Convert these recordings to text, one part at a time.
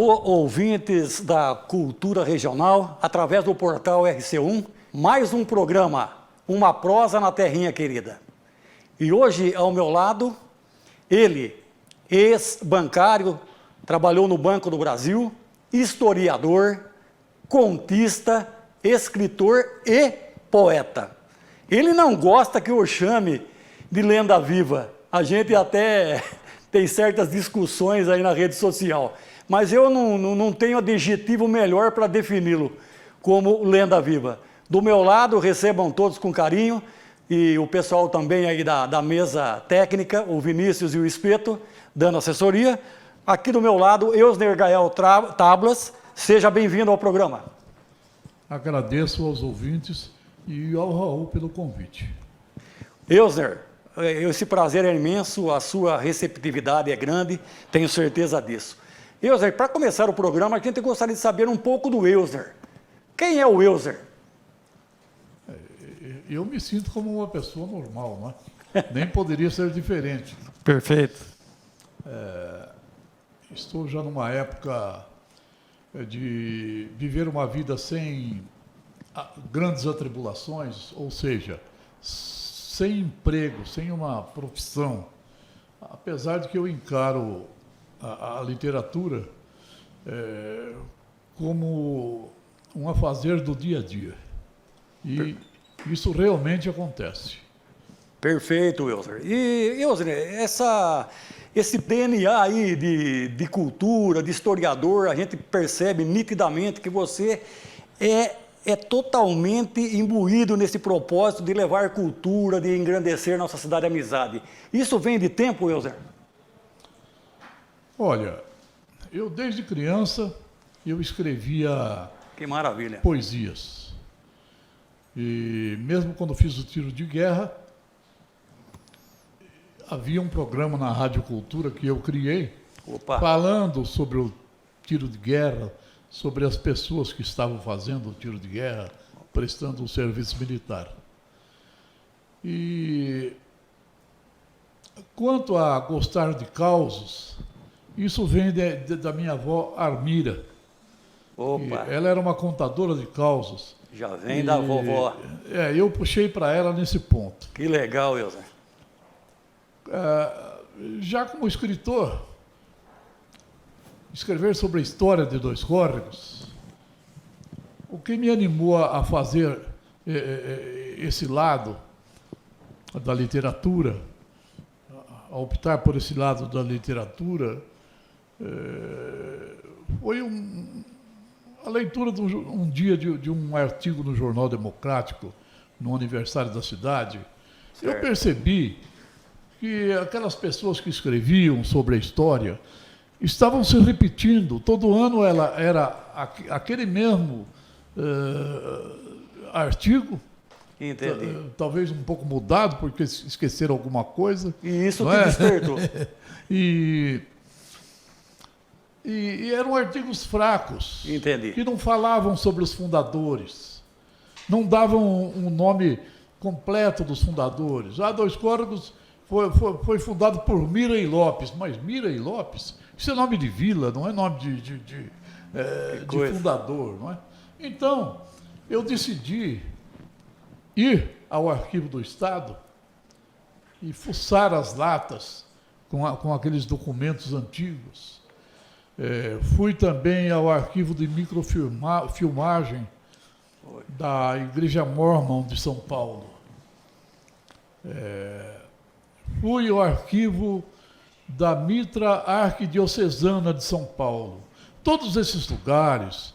Alô, ouvintes da Cultura Regional, através do portal RC1, mais um programa, Uma Prosa na Terrinha Querida. E hoje, ao meu lado, ele, ex-bancário, trabalhou no Banco do Brasil, historiador, contista, escritor e poeta. Ele não gosta que eu chame de lenda viva. A gente até tem certas discussões aí na rede social. Mas eu não tenho adjetivo melhor para defini-lo como lenda viva. Do meu lado, recebam todos com carinho, e o pessoal também aí da mesa técnica, o Vinícius e o Espeto, dando assessoria. Aqui do meu lado, Eusner Gael Tablas, seja bem-vindo ao programa. Agradeço aos ouvintes e ao Raul pelo convite. Eusner, esse prazer é imenso, a sua receptividade é grande, tenho certeza disso. Eusner, para começar o programa, a gente gostaria de saber um pouco do Eusner. Quem é o Eusner? Eu me sinto como uma pessoa normal, não é? Nem poderia ser diferente. Perfeito. Estou já numa época de viver uma vida sem grandes atribulações, ou seja, sem emprego, sem uma profissão. Apesar de que eu encaro a literatura como um afazer do dia a dia. E isso realmente acontece. Perfeito, Eusner. E, Eusner, esse DNA aí de cultura, de historiador, a gente percebe nitidamente que você é totalmente imbuído nesse propósito de levar cultura, de engrandecer nossa cidade e amizade. Isso vem de tempo, Eusner? Olha, eu desde criança eu escrevia Que maravilha. poesias. E mesmo quando fiz o tiro de guerra, havia um programa na Rádio Cultura que eu criei, falando sobre o tiro de guerra, sobre as pessoas que estavam fazendo o tiro de guerra, prestando o serviço militar. E quanto a gostar de causos, isso vem da minha avó Armira. Ela era uma contadora de causos. Já vem da vovó. Eu puxei para ela nesse ponto. Que legal, Eusner. Já como escritor, escrever sobre a história de Dois Córregos, o que me animou a fazer esse lado da literatura, a optar por esse lado da literatura, foi a leitura um dia de um artigo no Jornal Democrático, no aniversário da cidade. Certo. Eu percebi que aquelas pessoas que escreviam sobre a história estavam se repetindo. Todo ano era aquele mesmo artigo. Entendi. Talvez um pouco mudado, porque esqueceram alguma coisa. E isso te despertou. E eram artigos fracos. Entendi. Que não falavam sobre os fundadores. Não davam um nome completo dos fundadores. Dois Córregos foi fundado por Mira e Lopes. Mas Mira e Lopes, isso é nome de vila, não é nome de fundador, não é? Então, eu decidi ir ao Arquivo do Estado e fuçar as latas com aqueles documentos antigos. Fui também ao arquivo de microfilmagem da Igreja Mormon de São Paulo. Fui ao arquivo da Mitra Arquidiocesana de São Paulo. Todos esses lugares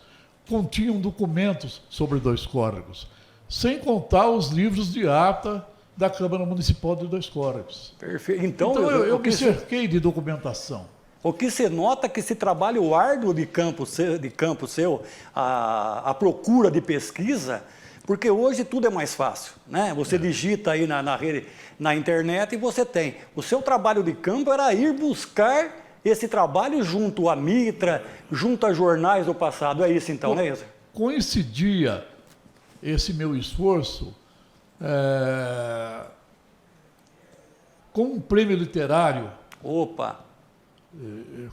continham documentos sobre Dois Córregos, sem contar os livros de ata da Câmara Municipal de Dois Córregos. Perfeito. Então eu me cerquei de documentação. O que se nota é que esse trabalho árduo de campo seu, a procura de pesquisa, porque hoje tudo é mais fácil, né? Você digita aí na internet e você tem. O seu trabalho de campo era ir buscar esse trabalho junto à Mitra, junto a jornais do passado. É isso então, né, Eusner? Coincidia esse meu esforço com um prêmio literário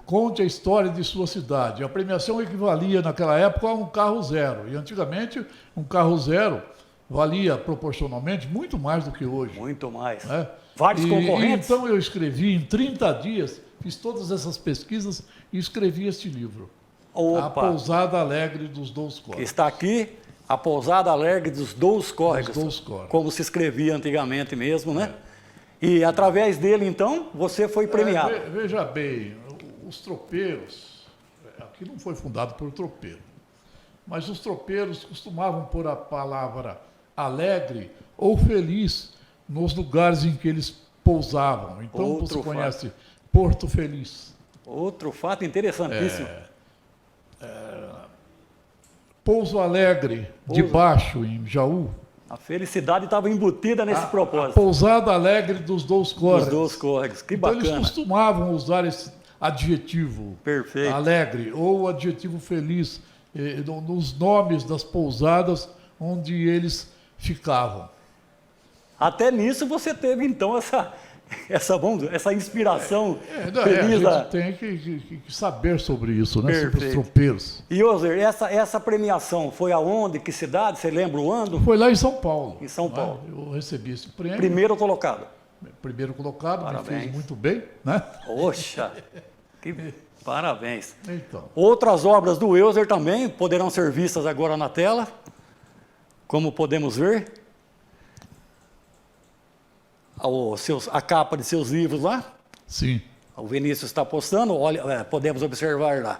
conte a história de sua cidade. A premiação equivalia naquela época a um carro zero. E antigamente um carro zero valia proporcionalmente muito mais do que hoje. Muito mais. Né? Vários concorrentes. Então eu escrevi em 30 dias, fiz todas essas pesquisas e escrevi este livro. Opa. A Pousada Alegre dos Dous Que Córregos. está aqui, a Pousada Alegre dos Dous Córregos. Dos Dous Córregos. Como se escrevia antigamente mesmo, né? E através dele, então, você foi premiado. Veja bem, os tropeiros, aqui não foi fundado por tropeiro, mas os tropeiros costumavam pôr a palavra alegre ou feliz nos lugares em que eles pousavam. Então Outro você conhece Porto Feliz. Outro fato interessantíssimo. Pouso Alegre, de Baixo, em Jaú. A felicidade estava embutida nesse A propósito. Pousada Alegre dos Dous Córregos. Os Dous Córregos. Que Então bacana. eles costumavam usar esse adjetivo Perfeito. alegre ou adjetivo feliz nos nomes das pousadas onde eles ficavam. Até nisso você teve, então, essa inspiração A feliz. gente tem que saber sobre isso, né? Sobre os Perfeito. tropeiros. E, Ozer, essa premiação foi aonde? Que cidade? Você lembra o ano? Foi lá em São Paulo. Em São né? Paulo. Eu recebi esse prêmio. Primeiro colocado. Primeiro colocado, me Parabéns. fez muito bem, né? Poxa, que parabéns. Então, Outras obras do Euser também poderão ser vistas agora na tela, como podemos ver. A capa de seus livros lá, sim. o Vinícius está postando, olha, podemos observar lá.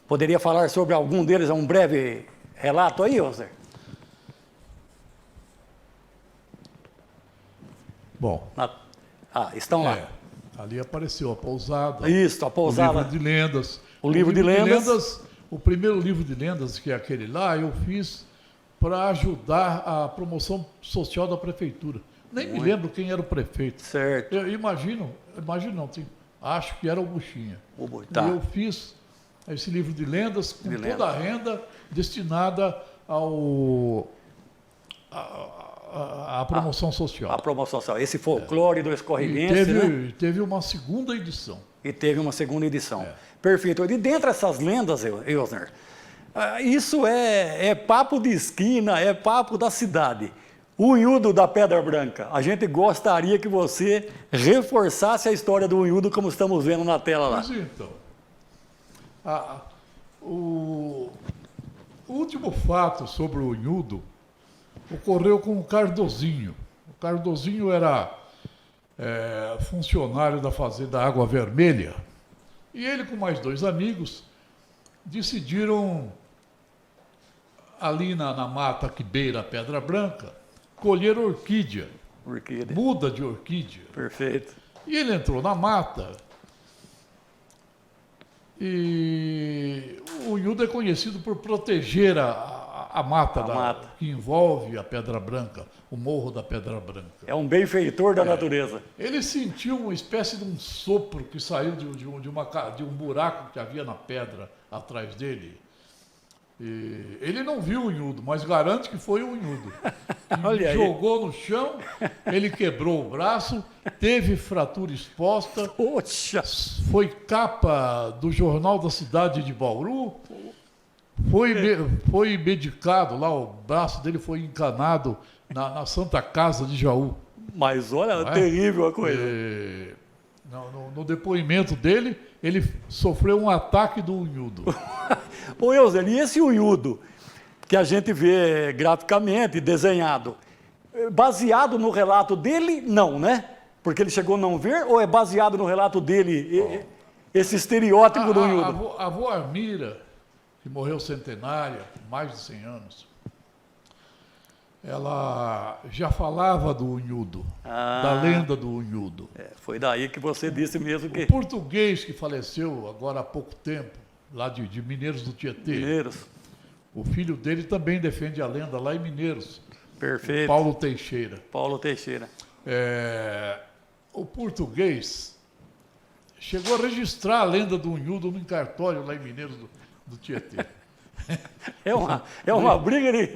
Poderia falar sobre algum deles, um breve relato aí, Euser? Bom, Estão lá. ali apareceu a pousada. Isso, a O pousada. livro de lendas. O livro de lendas. O primeiro livro de lendas, que é aquele lá, eu fiz para ajudar a promoção social da prefeitura. Nem me lembro quem era o prefeito. Certo. Eu imagino não, acho que era o Buchinha. Tá. E eu fiz esse livro de lendas com De toda a renda destinada à promoção social. A promoção social. Esse folclore do E escorreguense, né? teve uma segunda edição. E teve uma segunda edição. Perfeito. E dentre essas lendas, Eusner, isso é papo de esquina, é papo da cidade. O Unhudo da Pedra Branca. A gente gostaria que você reforçasse a história do Unhudo, como estamos vendo na tela lá. Mas então, o último fato sobre o Unhudo ocorreu com o Cardozinho. O Cardozinho era funcionário da Fazenda Água Vermelha. E ele, com mais 2 amigos, decidiram, ali na mata que beira a Pedra Branca, colher orquídea, muda de orquídea. Perfeito. E ele entrou na mata. E o Unhudo é conhecido por proteger a mata, mata. que envolve a Pedra Branca, o Morro da Pedra Branca. É um benfeitor da natureza. Ele sentiu uma espécie de um sopro que saiu de um buraco que havia na pedra atrás dele. E ele não viu o Unhudo, mas garante que foi o Unhudo. Olha aí. Jogou no chão, ele quebrou o braço, teve fratura exposta, Poxa! foi capa do Jornal da Cidade de Bauru, foi medicado lá, o braço dele foi encanado na Santa Casa de Jaú. Mas olha, Não é? terrível a coisa. No depoimento dele, ele sofreu um ataque do Unhudo. Ô, Euser, e esse Unhudo que a gente vê graficamente, desenhado, baseado no relato dele, não, né? Porque ele chegou a não ver, ou é baseado no relato dele, esse estereótipo do Unhudo? A avó Armira, que morreu centenária, com mais de 100 anos, ela já falava do Unhudo, da lenda do Unhudo. Foi daí que você disse mesmo que... O português que faleceu agora há pouco tempo, lá de Mineiros do Tietê, Mineiros. o filho dele também defende a lenda lá em Mineiros, Perfeito. Paulo Teixeira. Paulo Teixeira. O português chegou a registrar a lenda do Unhudo no cartório lá em Mineiros do Tietê. É uma briga de...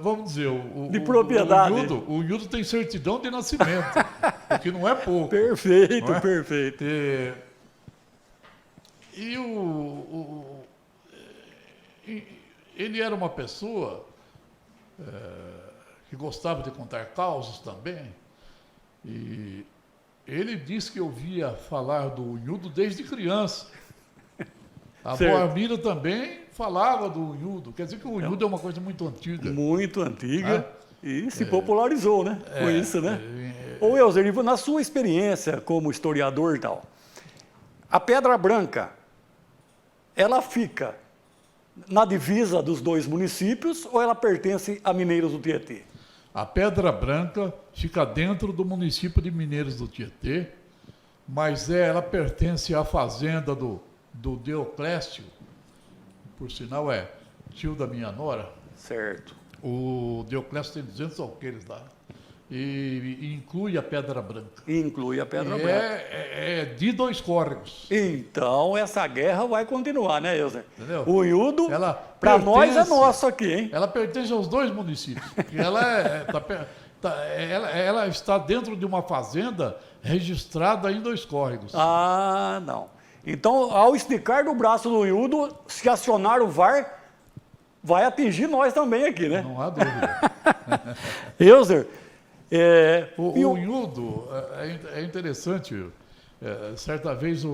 Vamos dizer, De propriedade. O Unhudo tem certidão de nascimento, o que não é pouco. Perfeito, Não é? perfeito. E ele era uma pessoa que gostava de contar causos também. E ele disse que ouvia falar do Unhudo desde criança. A avó Armira também falava do Unhudo. Quer dizer que o Unhudo é uma coisa muito antiga. Muito antiga. E se popularizou, né? Com isso, né? Ô, Elzer, na sua experiência como historiador e tal, a Pedra Branca, ela fica na divisa dos dois municípios ou ela pertence a Mineiros do Tietê? A Pedra Branca fica dentro do município de Mineiros do Tietê, mas ela pertence à fazenda do Deoclésio, por sinal é tio da minha nora. Certo. O Deoclésio tem 200 alqueires lá. E inclui a Pedra Branca. Inclui a Pedra Branca. É de Dois Córregos. Então, essa guerra vai continuar, né, Elzer? Entendeu? O Unhudo, para nós, é nosso aqui, hein? Ela pertence aos dois municípios. Porque ela está dentro de uma fazenda registrada em Dois Córregos. Ah, não. Então, ao esticar do braço do Unhudo, se acionar o VAR, vai atingir nós também aqui, né? Não há dúvida. Elzer, o Unhudo é interessante. Certa vez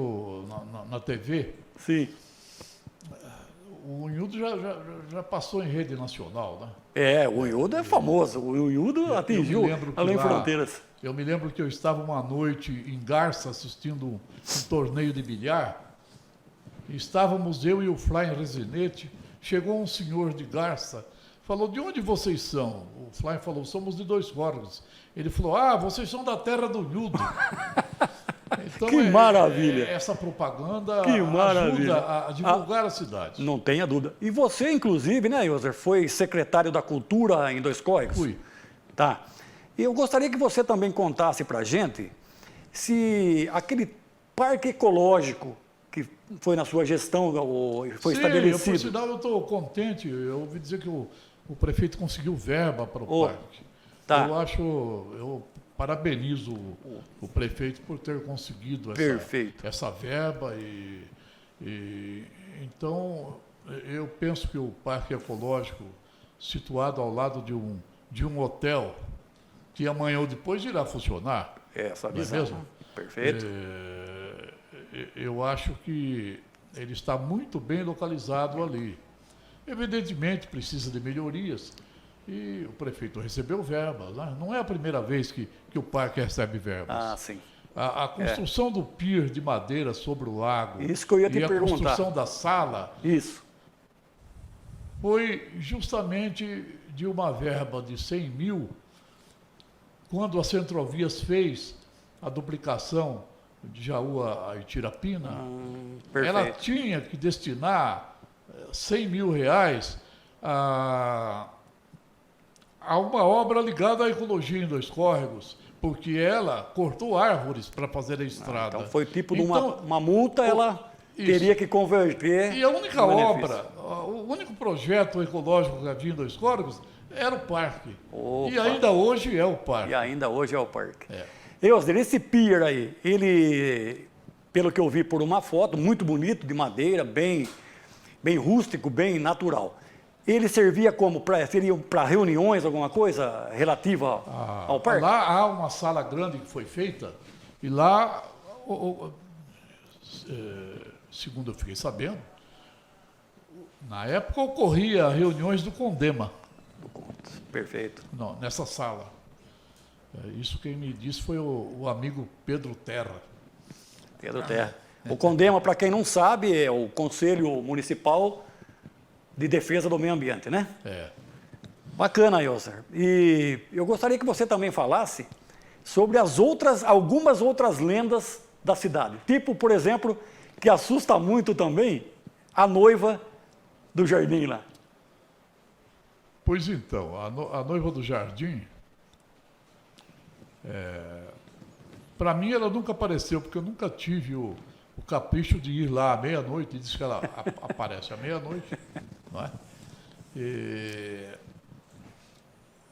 na TV, sim, o Unhudo já passou em rede nacional, né? o Unhudo é famoso. O Unhudo atingiu além fronteiras. Eu me lembro que eu estava uma noite em Garça assistindo um torneio de bilhar. Estávamos eu e o Flávio Resinete. Chegou um senhor de Garça, falou: de onde vocês são? O Flávio falou: somos de Dois Córregos. Ele falou: vocês são da terra do Unhudo. Então, que maravilha! Essa propaganda que maravilha. Ajuda a divulgar a cidade. Não tenha dúvida. E você, inclusive, né, Elzer, foi secretário da Cultura em Dois Córregos? Fui. Tá. E eu gostaria que você também contasse para a gente se aquele parque ecológico que foi na sua gestão, foi estabelecido. Por sinal, eu estou contente. Eu ouvi dizer que o prefeito conseguiu verba para o parque. Tá. Eu parabenizo o prefeito por ter conseguido essa verba. Então, eu penso que o parque ecológico, situado ao lado de um hotel, que amanhã ou depois irá funcionar. Essa não visão. É mesmo? Perfeito. Eu acho que ele está muito bem localizado ali. Evidentemente, precisa de melhorias. E o prefeito recebeu verbas. Né? Não é a primeira vez que o parque recebe verbas. Ah, sim. A construção do pier de madeira sobre o lago. Isso que eu ia te perguntar. E a construção da sala. Isso. Foi justamente de uma verba de 100 mil, quando a Centrovias fez a duplicação de Jaú a Itirapina. Ela tinha que destinar 100 mil reais a uma obra ligada à ecologia em Dois Córregos, porque ela cortou árvores para fazer a estrada. Então foi tipo de uma multa, ela teria que converter. E a única obra, o único projeto ecológico que havia em Dois Córregos era o parque. Opa. E ainda hoje é o parque. Elzer, esse pier aí, ele, pelo que eu vi por uma foto, muito bonito, de madeira, bem rústico, bem natural. Ele servia seria para reuniões, alguma coisa relativa ao parque? Lá há uma sala grande que foi feita, e lá, segundo eu fiquei sabendo, na época ocorria reuniões do Condema. Perfeito. Não, nessa sala. Isso quem me disse foi o amigo Pedro Terra. Pedro Terra. O Condema, para quem não sabe, é o Conselho Municipal de Defesa do Meio Ambiente, né? Bacana, Elzer. E eu gostaria que você também falasse sobre algumas outras lendas da cidade. Tipo, por exemplo, que assusta muito também, a noiva do jardim lá. Pois então, a noiva do jardim, para mim ela nunca apareceu, porque eu nunca tive o capricho de ir lá à meia-noite, e diz que ela aparece à meia-noite, não é? E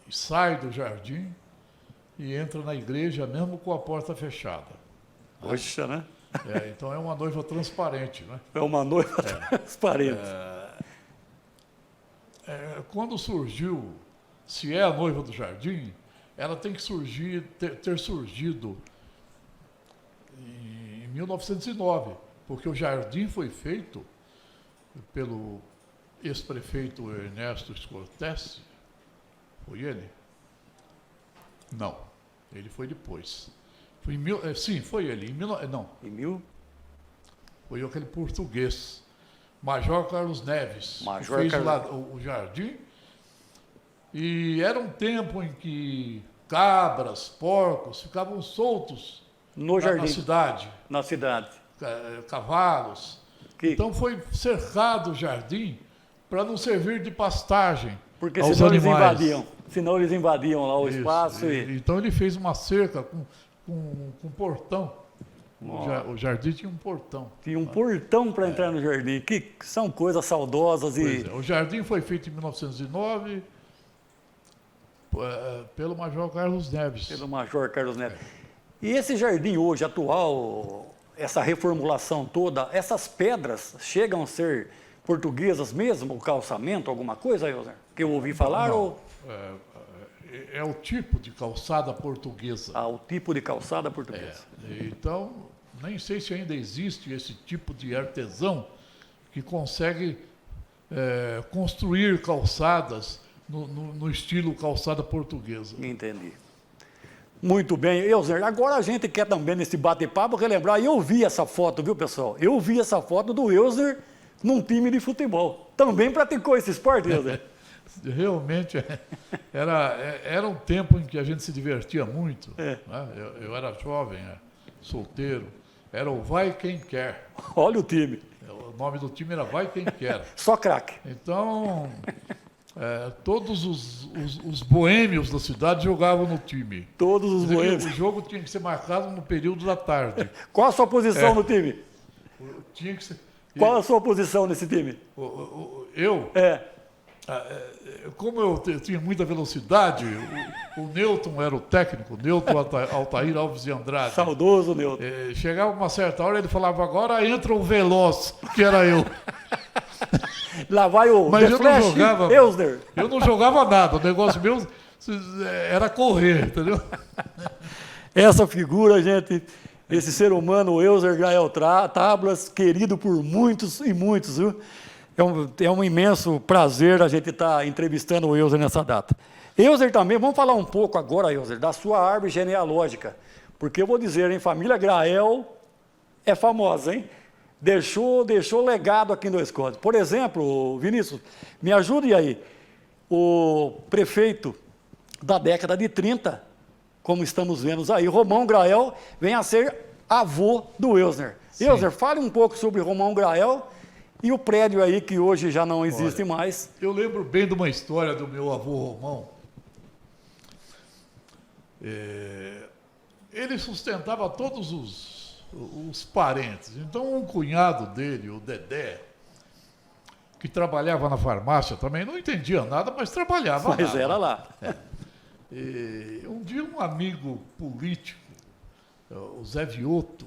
sai do jardim e entra na igreja mesmo com a porta fechada. Poxa, né? Então é uma noiva transparente, né? É uma noiva transparente. Quando surgiu, se é a noiva do jardim, ela tem que ter surgido em 1909, porque o jardim foi feito pelo ex-prefeito Ernesto Scortese. Foi ele? Não, ele foi depois. Sim, foi ele. Foi aquele português, Major Carlos Neves, que fez o jardim. E era um tempo em que cabras, porcos ficavam soltos no jardim, na cidade. Na cidade. Cavalos. Então foi cercado o jardim para não servir de pastagem. Porque aos senão animais. Eles invadiam lá o espaço. Então ele fez uma cerca com portão. O jardim tinha um portão. Tinha um portão para entrar no jardim, que são coisas saudosas. O jardim foi feito em 1909 pelo Major Carlos Neves. Pelo Major Carlos Neves. E esse jardim hoje, atual, essa reformulação toda, essas pedras chegam a ser portuguesas mesmo, o calçamento, alguma coisa, Elzer? Que eu ouvi falar? Não. Ou... É o tipo de calçada portuguesa. O tipo de calçada portuguesa. Então, nem sei se ainda existe esse tipo de artesão que consegue construir calçadas no estilo calçada portuguesa. Entendi. Muito bem. Elzer, agora a gente quer também, nesse bate-papo, relembrar, eu vi essa foto, viu, pessoal? Eu vi essa foto do Elzer num time de futebol. Também praticou esse esporte, Elzer? Realmente, era um tempo em que a gente se divertia muito. Né? Eu era jovem, solteiro. Era o Vai Quem Quer. Olha o time. O nome do time era Vai Quem Quer. Só craque. Então, todos os boêmios da cidade jogavam no time. Todos os boêmios. O jogo tinha que ser marcado no período da tarde. Qual a sua posição no time? Tinha que ser... Qual a sua posição nesse time? Eu? Como eu tinha muita velocidade, o Newton era o técnico, Newton Altair Alves de Andrade. Saudoso Newton. Chegava uma certa hora, ele falava, agora entra o veloz, que era eu. Lá vai o Mas The Flash Elzer. Eu não jogava nada, o negócio meu era correr, entendeu? Essa figura, gente, esse ser humano, o Elzer Grael Tablas, querido por muitos e muitos, viu? É um imenso prazer a gente estar entrevistando o Elzer nessa data. Elzer também, vamos falar um pouco agora, Elzer, da sua árvore genealógica. Porque eu vou dizer, hein, família Grael é famosa, hein? Deixou legado aqui no Esconde. Por exemplo, Vinícius, me ajude aí. O prefeito da década de 30, como estamos vendo aí, Romão Grael, vem a ser avô do Elzer. Elzer, fale um pouco sobre Romão Grael e o prédio aí que hoje já não existe mais. Eu lembro bem de uma história do meu avô Romão. Ele sustentava todos os parentes. Então, um cunhado dele, o Dedé, que trabalhava na farmácia também, não entendia nada, mas trabalhava lá. Mas era lá. Um dia um amigo político, o Zé Vioto,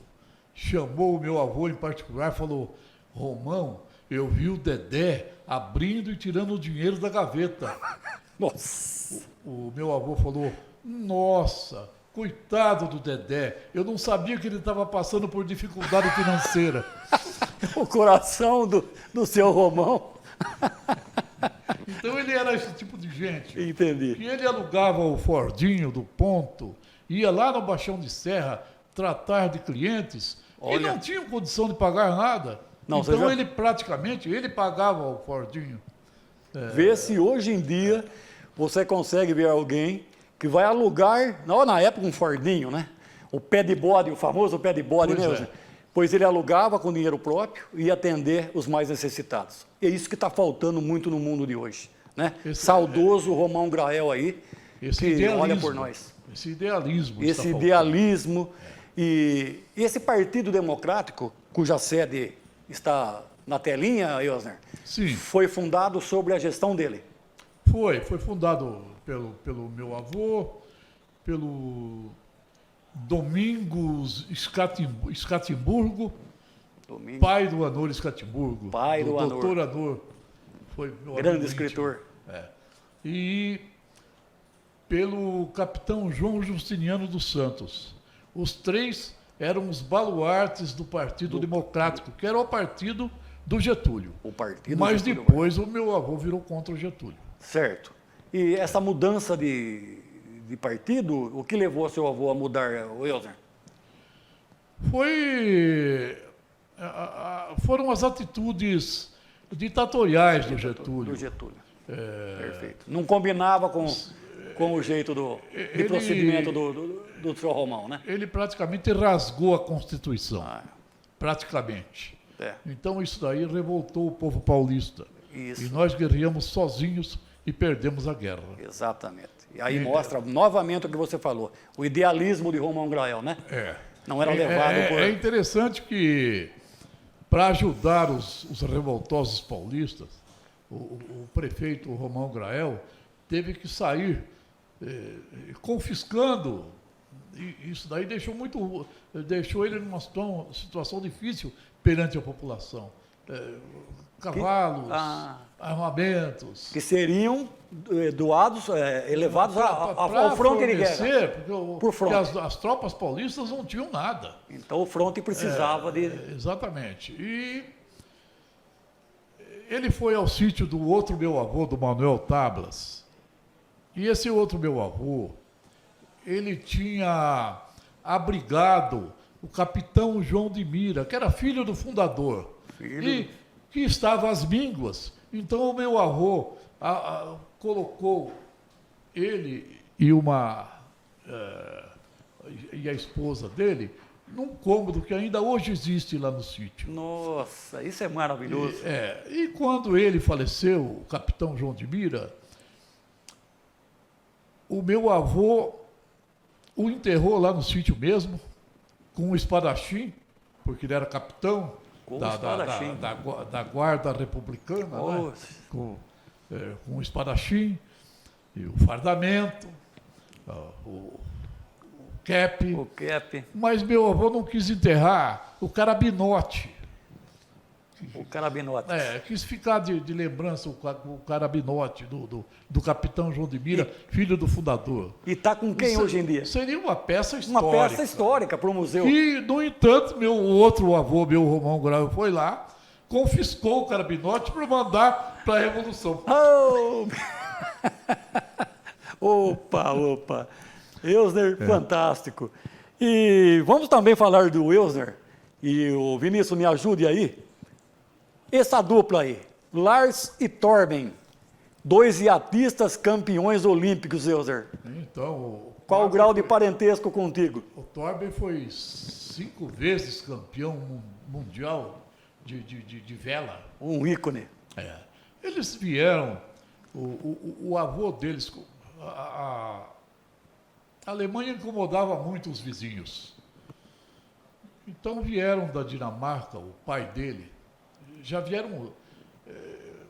chamou o meu avô em particular e falou, Romão, eu vi o Dedé abrindo e tirando o dinheiro da gaveta. Nossa! O meu avô falou, nossa, coitado do Dedé, eu não sabia que ele estava passando por dificuldade financeira. O coração do seu Romão. Então ele era esse tipo de gente. Entendi. E ele alugava o Fordinho do ponto, ia lá no Baixão de Serra tratar de clientes que não tinham condição de pagar nada. Não, então ele praticamente pagava o Fordinho. Vê se hoje em dia você consegue ver alguém que vai alugar, na época um Fordinho, né? O pé de bode, o famoso pé de bode, né? Pois ele alugava com dinheiro próprio e ia atender os mais necessitados. E é isso que está faltando muito no mundo de hoje, né? Saudoso Romão Grael aí, que olha por nós. Esse idealismo. Esse idealismo e esse Partido Democrático, cuja sede está na telinha, Elzer, sim, foi fundado sobre a gestão dele. Foi fundado pelo meu avô, pelo Domingos Escatimburgo, Domingo. pai do Anor Escatimburgo. Pai do Anor. Doutor Anor. Foi meu Grande amigo escritor. íntimo. É. E pelo capitão João Justiniano dos Santos. Os três eram os baluartes do Partido Democrático, que era o partido do Getúlio. O partido Mas Getúlio depois o meu avô virou contra o Getúlio. Certo. E essa mudança de partido, o que levou seu avô a mudar, o Wilson? Foram as atitudes ditatoriais do Getúlio. Do Getúlio. Perfeito. Não combinava com o jeito de procedimento do senhor Romão, né? Ele praticamente rasgou a Constituição. Ah, Praticamente. é. Então isso daí revoltou o povo paulista. Isso. E nós guerreamos sozinhos e perdemos a guerra. Exatamente. E aí mostra novamente o que você falou, o idealismo de Romão Grael, né? Não era levado por... É interessante que, para ajudar os revoltosos paulistas, o prefeito Romão Grael teve que sair confiscando. E isso daí deixou ele numa situação difícil perante a população. Cavalos, armamentos. Que seriam doados, elevados ao fronte de guerra. Porque as tropas paulistas não tinham nada. Então o fronte precisava de... Exatamente. E ele foi ao sítio do outro meu avô, do Manuel Tablas. E esse outro meu avô, ele tinha abrigado o capitão João de Mira, que era filho do fundador. E que estava às mínguas. Então o meu avô colocou ele e a esposa dele num cômodo que ainda hoje existe lá no sítio. Nossa, isso é maravilhoso. E quando ele faleceu, o capitão João de Mira, o meu avô o enterrou lá no sítio mesmo, com um espadachim, porque ele era capitão da guarda republicana, né? Com um espadachim, e o fardamento, o cap. O cap. Mas meu avô não quis enterrar o carabinote. O carabinote. Quis ficar de lembrança o carabinote do capitão João de Mira, filho do fundador. E está com quem hoje em dia? Seria uma peça histórica. Uma peça histórica para o museu. E, no entanto, meu outro avô, meu Romão Grael, foi lá, confiscou o carabinote para mandar para a Revolução. Opa! Wilson, fantástico. E vamos também falar do Wilson. E o Vinícius, me ajude aí. Essa dupla aí, Lars e Torben, dois iatistas campeões olímpicos, Wilson. Então, qual o grau de parentesco contigo? O Torben foi 5 vezes campeão mundial de vela. Um ícone. Eles vieram, o avô deles, a Alemanha incomodava muito os vizinhos. Então vieram da Dinamarca, o pai dele, já vieram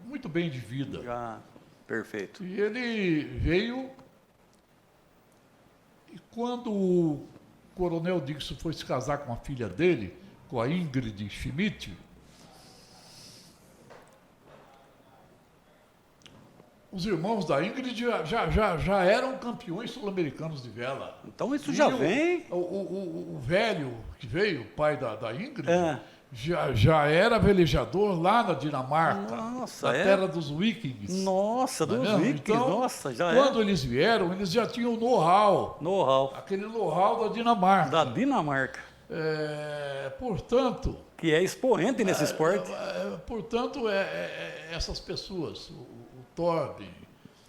muito bem de vida. Perfeito. E ele veio, e quando o coronel Dixon foi se casar com a filha dele, com a Ingrid Schmidt, os irmãos da Ingrid já eram campeões sul-americanos de vela. Então isso já vem... O velho que veio, o pai da Ingrid, já era velejador lá na Dinamarca, na terra dos vikings. Nossa, dos vikings, então, nossa, já quando eles vieram, eles já tinham know-how. Aquele know-how da Dinamarca. Da Dinamarca. Portanto... Que é expoente nesse esporte. Portanto, essas pessoas, o Torben,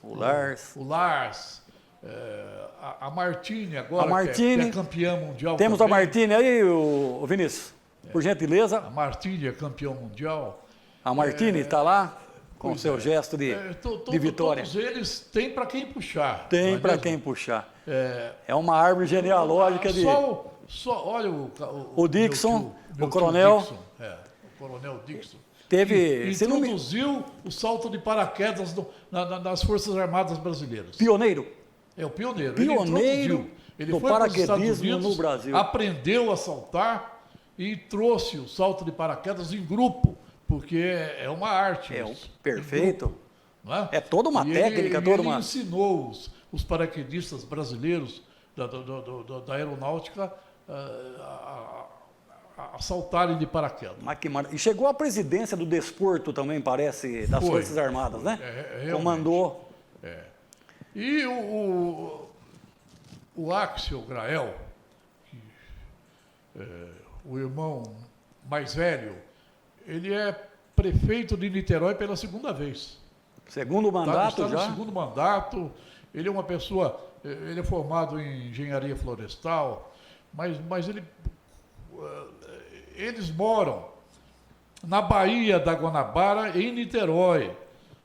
o Lars, a Martine agora, que é campeã mundial. Temos também. A Martine aí, o Vinícius, por gentileza. A Martine é campeã mundial. A Martine está lá com o seu gesto de vitória. Todos eles têm para quem puxar. Tem para quem puxar. É uma árvore genealógica de... Olha o Dixon, o coronel. Dixon, o coronel Dixon. Introduziu o salto de paraquedas nas Forças Armadas Brasileiras. Pioneiro. É o pioneiro. Pioneiro Ele do foi para os Estados paraquedismo Unidos, no Brasil. aprendeu a saltar e trouxe o salto de paraquedas em grupo, porque é uma arte. Perfeito. Grupo, não é? É toda uma técnica, ele ensinou os paraquedistas brasileiros da aeronáutica a saltarem de paraquedas. E chegou à presidência do desporto também, parece, das Forças Armadas, né? Comandou. E o Axel Grael, o irmão mais velho, ele é prefeito de Niterói pela segunda vez. Segundo mandato está já? no segundo mandato. Ele é uma pessoa, ele é formado em engenharia florestal, mas eles moram na Baía da Guanabara, em Niterói,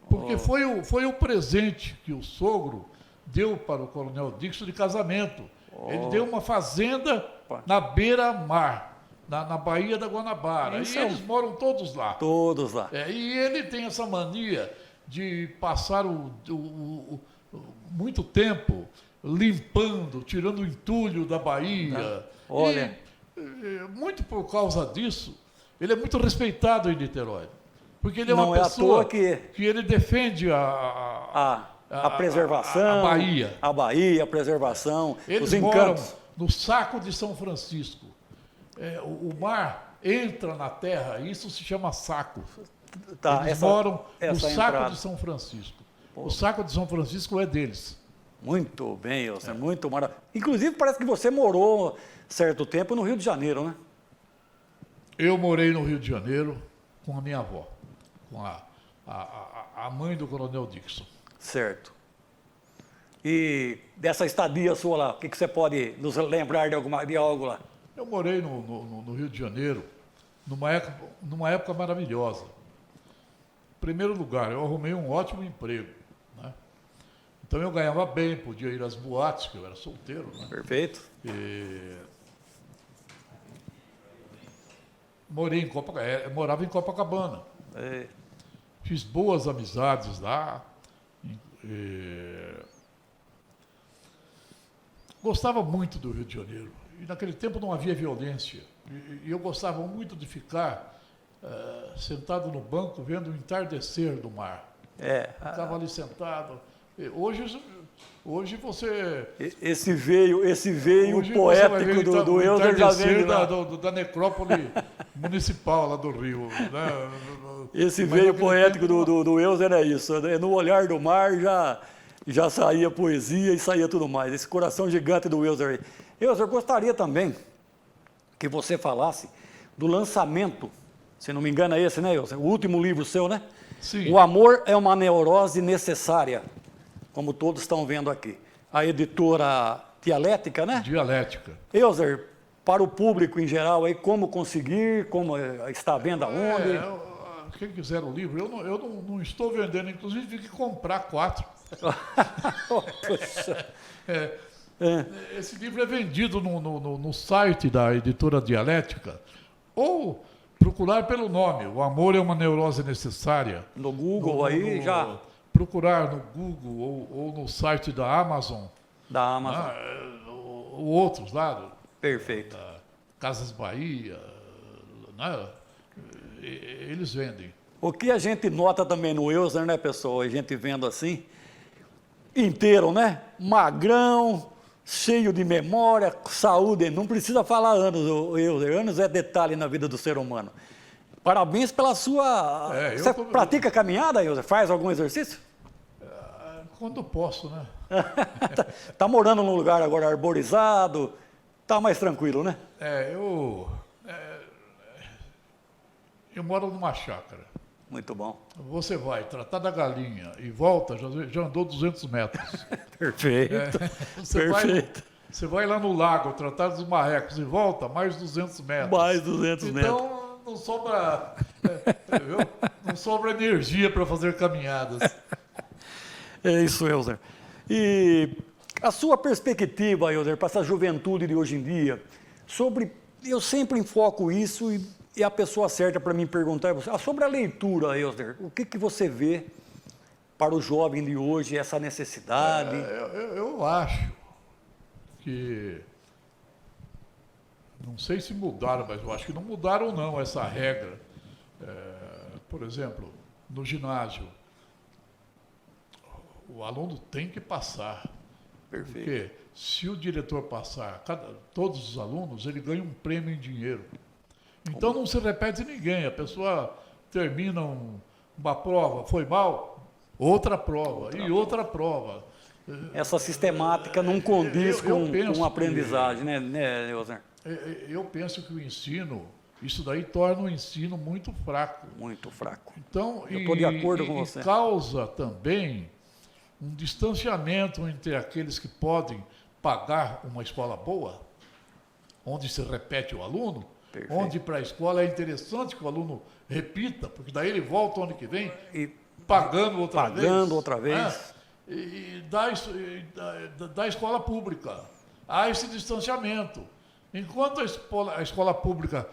porque foi o presente que o sogro deu para o Coronel Dixon de casamento. Ele deu uma fazenda na beira-mar, na Baía da Guanabara. E eles moram todos lá. Todos lá. E ele tem essa mania de passar muito tempo limpando, tirando o entulho da Baía. Olha. E, muito por causa disso, ele é muito respeitado em Niterói. Porque ele é Não uma pessoa que ele defende a preservação. A Baía. A Baía, a preservação, Eles os encantos. moram no Saco de São Francisco. O mar entra na terra, isso se chama saco. Eles moram no Saco de São Francisco. O Saco de São Francisco é deles. Muito bem, Wilson, muito maravilhoso. Inclusive, parece que você morou certo tempo no Rio de Janeiro, né? Eu morei no Rio de Janeiro com a minha avó, com a mãe do Coronel Dixon. Certo. E dessa estadia sua lá, o que você pode nos lembrar de algo lá? Eu morei no Rio de Janeiro numa época maravilhosa. Em primeiro lugar, eu arrumei um ótimo emprego, né? Então eu ganhava bem, podia ir às boates, que eu era solteiro, né? Perfeito. Morava em Copacabana. Fiz boas amizades lá. Gostava muito do Rio de Janeiro. E naquele tempo não havia violência. E eu gostava muito de ficar sentado no banco vendo o entardecer do mar. Ficava ali sentado. Hoje você... Esse veio poético do Euler já vem da necrópole municipal lá do Rio. Né? Esse veio poético do Euler é isso. No olhar do mar já saía poesia e saía tudo mais. Esse coração gigante do Euler aí. Euler, gostaria também que você falasse do lançamento, se não me engano é esse, né, Euler? O último livro seu, né? Sim. O Amor é uma Neurose Necessária, como todos estão vendo aqui. A editora Dialética, né? Dialética. Euler, para o público em geral, aí, como conseguir, como está à venda onde? Quem quiser o livro, eu não estou vendendo, inclusive tive que comprar 4. Esse livro é vendido no site da editora Dialética, ou procurar pelo nome, O Amor é uma Neurose Necessária. No Google já... Procurar no Google ou no site da Amazon. Da Amazon. Ou outros lá. Perfeito. Casas Bahia, né? Eles vendem. O que a gente nota também no Euler, né, pessoal? A gente vendo assim, inteiro, né? Magrão, cheio de memória, saúde. Não precisa falar anos, Euler. Anos é detalhe na vida do ser humano. Parabéns pela sua... Você pratica caminhada, Euler? Faz algum exercício? Quando posso, né? Tá morando num lugar agora arborizado, tá mais tranquilo, né? Eu moro numa chácara. Muito bom. Você vai tratar da galinha e volta, já andou 200 metros. Perfeito. Você vai lá no lago tratar dos marrecos e volta, mais 200 metros. Mais 200 metros. Então, não sobra energia para fazer caminhadas. É isso, Euler. E a sua perspectiva, Euler, para essa juventude de hoje em dia, eu sempre enfoco isso e a pessoa certa para mim perguntar é você, sobre a leitura, Euler, o que você vê para o jovem de hoje essa necessidade? Eu acho que, não sei se mudaram, mas eu acho que não mudaram não essa regra. Por exemplo, no ginásio, o aluno tem que passar. Perfeito. Porque se o diretor passar todos os alunos, ele ganha um prêmio em dinheiro. Então não se repete ninguém. A pessoa termina uma prova, foi mal, outra prova e outra prova. Essa sistemática não condiz com a aprendizagem, né, Eusner? Eu penso que o ensino, isso daí torna o ensino muito fraco. Muito fraco. Então, eu estou de acordo com você. E causa também um distanciamento entre aqueles que podem pagar uma escola boa, onde se repete o aluno, perfeito, onde para a escola é interessante que o aluno repita, porque daí ele volta o ano que vem e pagando outra vez. Pagando outra vez. Né? E da escola pública. Há esse distanciamento. Enquanto a escola pública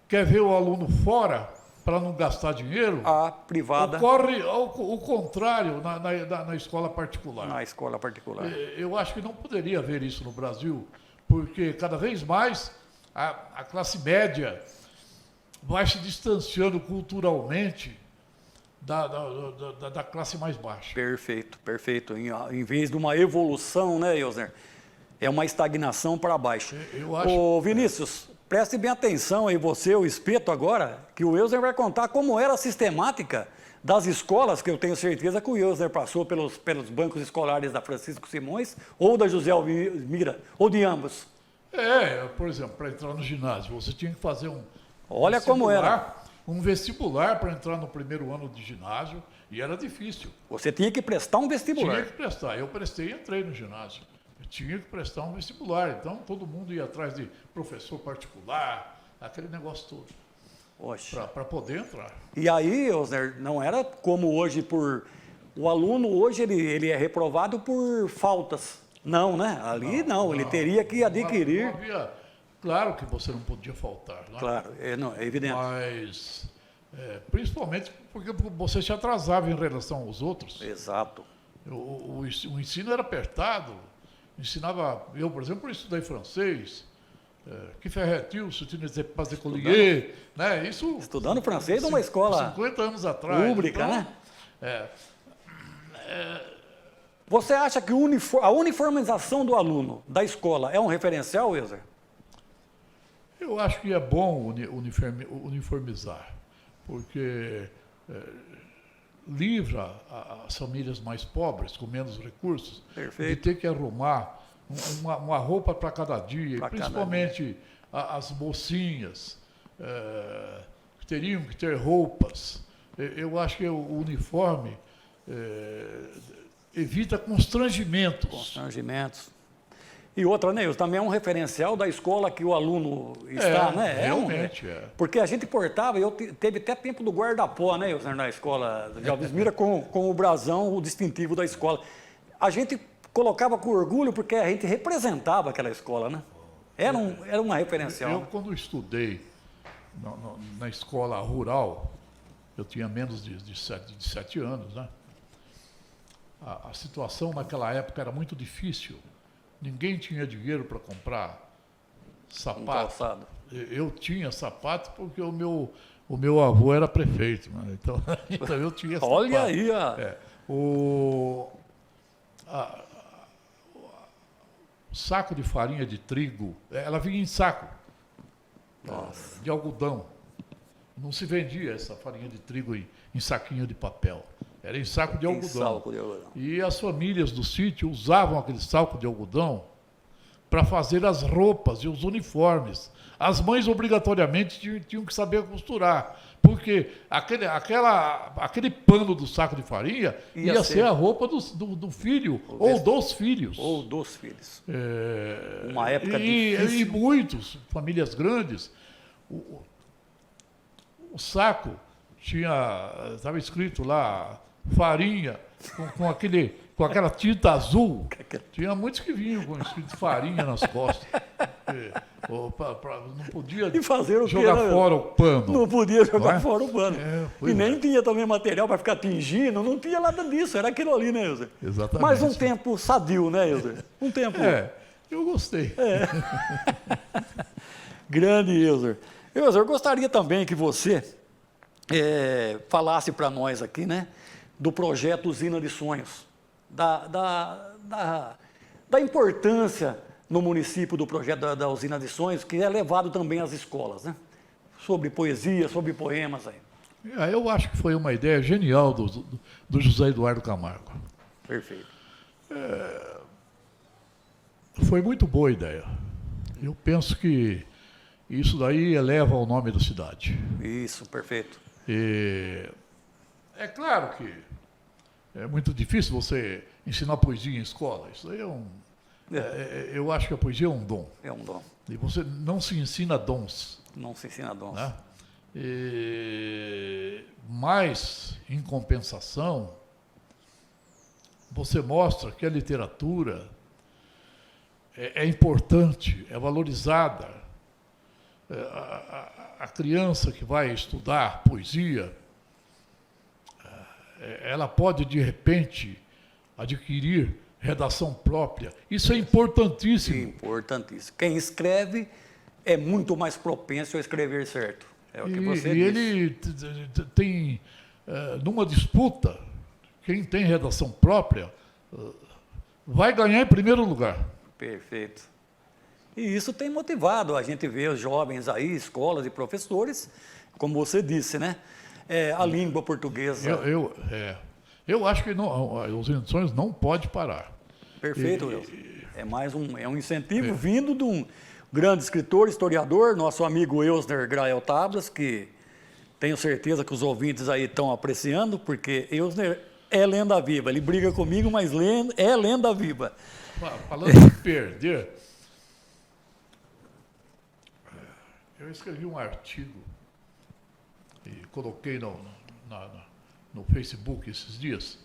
quer ver o aluno fora, para não gastar dinheiro, a privada ocorre o contrário na escola particular. Na escola particular. Eu acho que não poderia haver isso no Brasil, porque cada vez mais a classe média vai se distanciando culturalmente da classe mais baixa. Perfeito, perfeito. Em vez de uma evolução, né, Eusner? É uma estagnação para baixo. Eu acho. Ô, Vinícius, preste bem atenção aí, você, o Espeto, agora, que o Eusner vai contar como era a sistemática das escolas, que eu tenho certeza que o Eusner passou pelos bancos escolares da Francisco Simões, ou da José Almira, ou de ambos. Por exemplo, para entrar no ginásio, você tinha que fazer Olha como era. Um vestibular para entrar no primeiro ano de ginásio, e era difícil. Você tinha que prestar um vestibular. Tinha que prestar. Eu prestei e entrei no ginásio. Eu tinha que prestar um vestibular. Então, todo mundo ia atrás de professor particular, aquele negócio todo. Para poder entrar. E aí, Eusner, não era como hoje o aluno hoje ele é reprovado por faltas. Não, né? Ali não, ele teria que adquirir. Não havia, claro que você não podia faltar. Né? Claro, é evidente. Mas, principalmente porque você se atrasava em relação aos outros. Exato. O ensino era apertado. Ensinava, eu, por exemplo, estudei francês, que ferretil, se tinha que fazer collier, né? Isso. Estudando francês numa escola 50 anos atrás. Pública, então, né? Você acha que a uniformização do aluno da escola é um referencial, Eusner? Eu acho que é bom uniformizar, porque livra as famílias mais pobres, com menos recursos, perfeito, de ter que arrumar uma roupa para cada dia, pra principalmente as mocinhas, que teriam que ter roupas. Eu acho que o uniforme evita constrangimentos. Constrangimentos. E outra, né, também é um referencial da escola que o aluno está, né? Realmente, Porque a gente portava, teve até tempo do guarda-pó, né, na escola de Alves Mira, com o brasão, o distintivo da escola. A gente colocava com orgulho porque a gente representava aquela escola, né? Era uma referencial. Eu, quando estudei na escola rural, eu tinha menos de 7 anos, né? A situação naquela época era muito difícil. Ninguém tinha dinheiro para comprar sapato. Eu tinha sapato porque o meu avô era prefeito, né? Então eu tinha sapato. Olha aí, o saco de farinha de trigo, ela vinha em saco. De algodão. Não se vendia essa farinha de trigo em saquinho de papel. Era em saco de algodão. E as famílias do sítio usavam aquele saco de algodão para fazer as roupas e os uniformes. As mães obrigatoriamente tinham que saber costurar, porque aquele pano do saco de farinha ia ser a roupa do filho ou dos filhos. Ou dos filhos. Uma época difícil. E muitos, famílias grandes, o saco estava escrito lá, farinha, com aquela tinta azul. Tinha muitos que vinham com escrito farinha nas costas. porque não podia E fazer o quê, jogar né? fora o pano. Não podia Não jogar é? fora o pano. Pois E nem é. tinha também material para ficar tingindo, não tinha nada disso, era aquilo ali, né, Euser? Exatamente. Mas um tempo sadio, né, Euser? Um tempo Eu gostei. grande, Euser. Euser, eu gostaria também que você falasse para nós aqui, né, do projeto Usina de Sonhos, da importância no município do projeto da Usina de Sonhos, que é levado também às escolas, né? Sobre poesia, sobre poemas aí. Eu acho que foi uma ideia genial do José Eduardo Camargo. Perfeito. Foi muito boa a ideia. Eu penso que isso daí eleva o nome da cidade. Isso, perfeito. E é claro que é muito difícil você ensinar poesia em escola. Isso aí eu acho que a poesia é um dom. É um dom. E você não se ensina dons. Não se ensina dons. Né? Mas, em compensação, você mostra que a literatura é importante, é valorizada. A criança que vai estudar poesia, ela pode, de repente, adquirir redação própria. Isso é importantíssimo. Importantíssimo. Quem escreve é muito mais propenso a escrever certo. É o que você disse. Ele tem, numa disputa, quem tem redação própria vai ganhar em primeiro lugar. Perfeito. E isso tem motivado a gente ver os jovens aí, escolas e professores, como você disse, né? A língua portuguesa. Eu acho que os edições não pode parar. Perfeito, Wilson. É um incentivo vindo de um grande escritor, historiador, nosso amigo Eusner Grael Tablas, que tenho certeza que os ouvintes aí estão apreciando, porque Eusner é lenda viva. Ele briga comigo, mas é lenda viva. Falando de perder, eu escrevi um artigo e coloquei no Facebook esses dias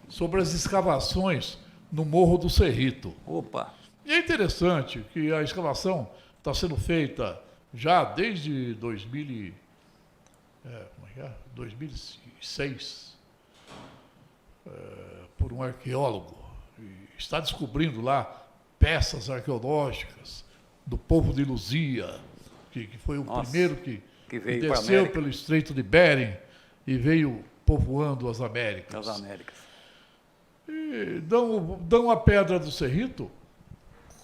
sobre as escavações no Morro do Cerrito. Opa! E é interessante que a escavação está sendo feita já desde 2006 por um arqueólogo. E está descobrindo lá peças arqueológicas do povo de Luzia, que foi o primeiro que desceu pelo Estreito de Bering e veio povoando as Américas. E dão a Pedra do Cerrito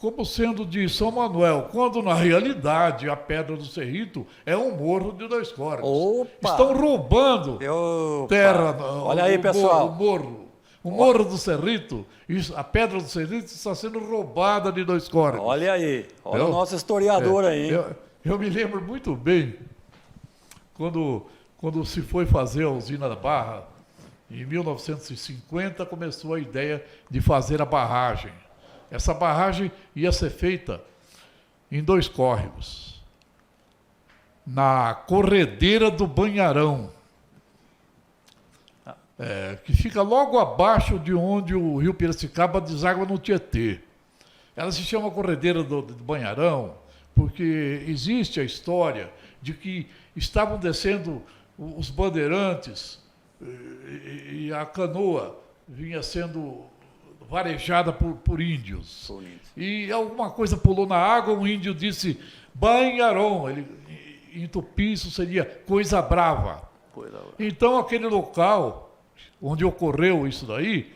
como sendo de São Manuel, quando na realidade a Pedra do Cerrito é um morro de 2 córregos. Opa! Estão roubando terra. Olha aí, pessoal. O Morro do Cerrito, a Pedra do Cerrito está sendo roubada de 2 córregos. Olha aí, olha o nosso historiador aí. Eu me lembro muito bem quando se foi fazer a usina da Barra, em 1950 começou a ideia de fazer a barragem. Essa barragem ia ser feita em 2 córregos, na Corredeira do Banharão, que fica logo abaixo de onde o rio Piracicaba deságua no Tietê. Ela se chama Corredeira do Banharão porque existe a história de que estavam descendo os bandeirantes e a canoa vinha sendo varejada por índios. E alguma coisa pulou na água, um índio disse Banharão, em tupi isso seria coisa brava. Então aquele local onde ocorreu isso daí,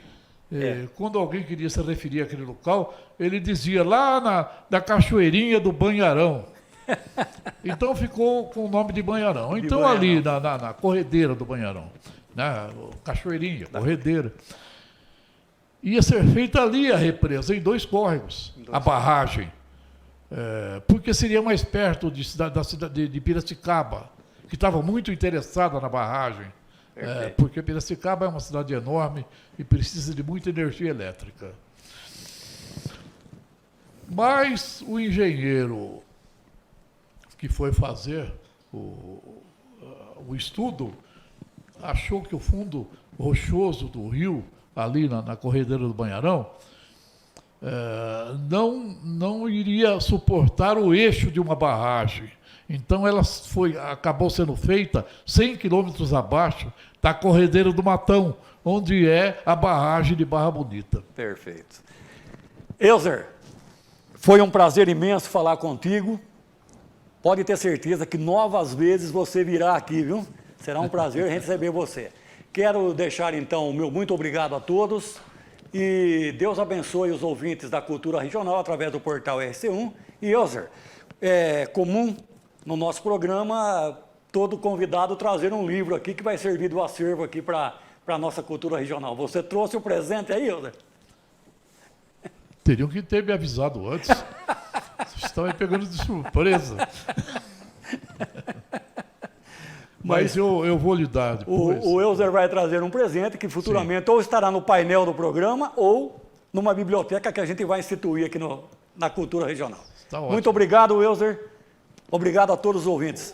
quando alguém queria se referir àquele local, ele dizia lá na cachoeirinha do Banharão. Então ficou com o nome de Banharão. Então ali na Corredeira do Banharão, na cachoeirinha, corredeira, ia ser feita ali a represa, em 2 córregos, a barragem, porque seria mais perto da cidade de Piracicaba, que estava muito interessada na barragem, porque Piracicaba é uma cidade enorme e precisa de muita energia elétrica. Mas o engenheiro que foi fazer o estudo achou que o fundo rochoso do rio, ali na Corredeira do Banharão, não iria suportar o eixo de uma barragem. Então ela acabou sendo feita 100 quilômetros abaixo da Corredeira do Matão, onde é a barragem de Barra Bonita. Perfeito. Elzer, foi um prazer imenso falar contigo. Pode ter certeza que novas vezes você virá aqui, viu? Será um prazer receber você. Quero deixar então o meu muito obrigado a todos e Deus abençoe os ouvintes da Cultura Regional através do portal RC1. E Elzer, é comum no nosso programa todo convidado trazer um livro aqui que vai servir do acervo aqui para a nossa cultura regional. Você trouxe o presente aí, Elzer? Teriam que ter me avisado antes. Vocês estão me pegando de surpresa. Mas eu vou lhe dar depois. O Elzer vai trazer um presente que futuramente ou estará no painel do programa ou numa biblioteca que a gente vai instituir aqui na Cultura Regional. Tá ótimo. Muito obrigado, Elzer. Obrigado a todos os ouvintes.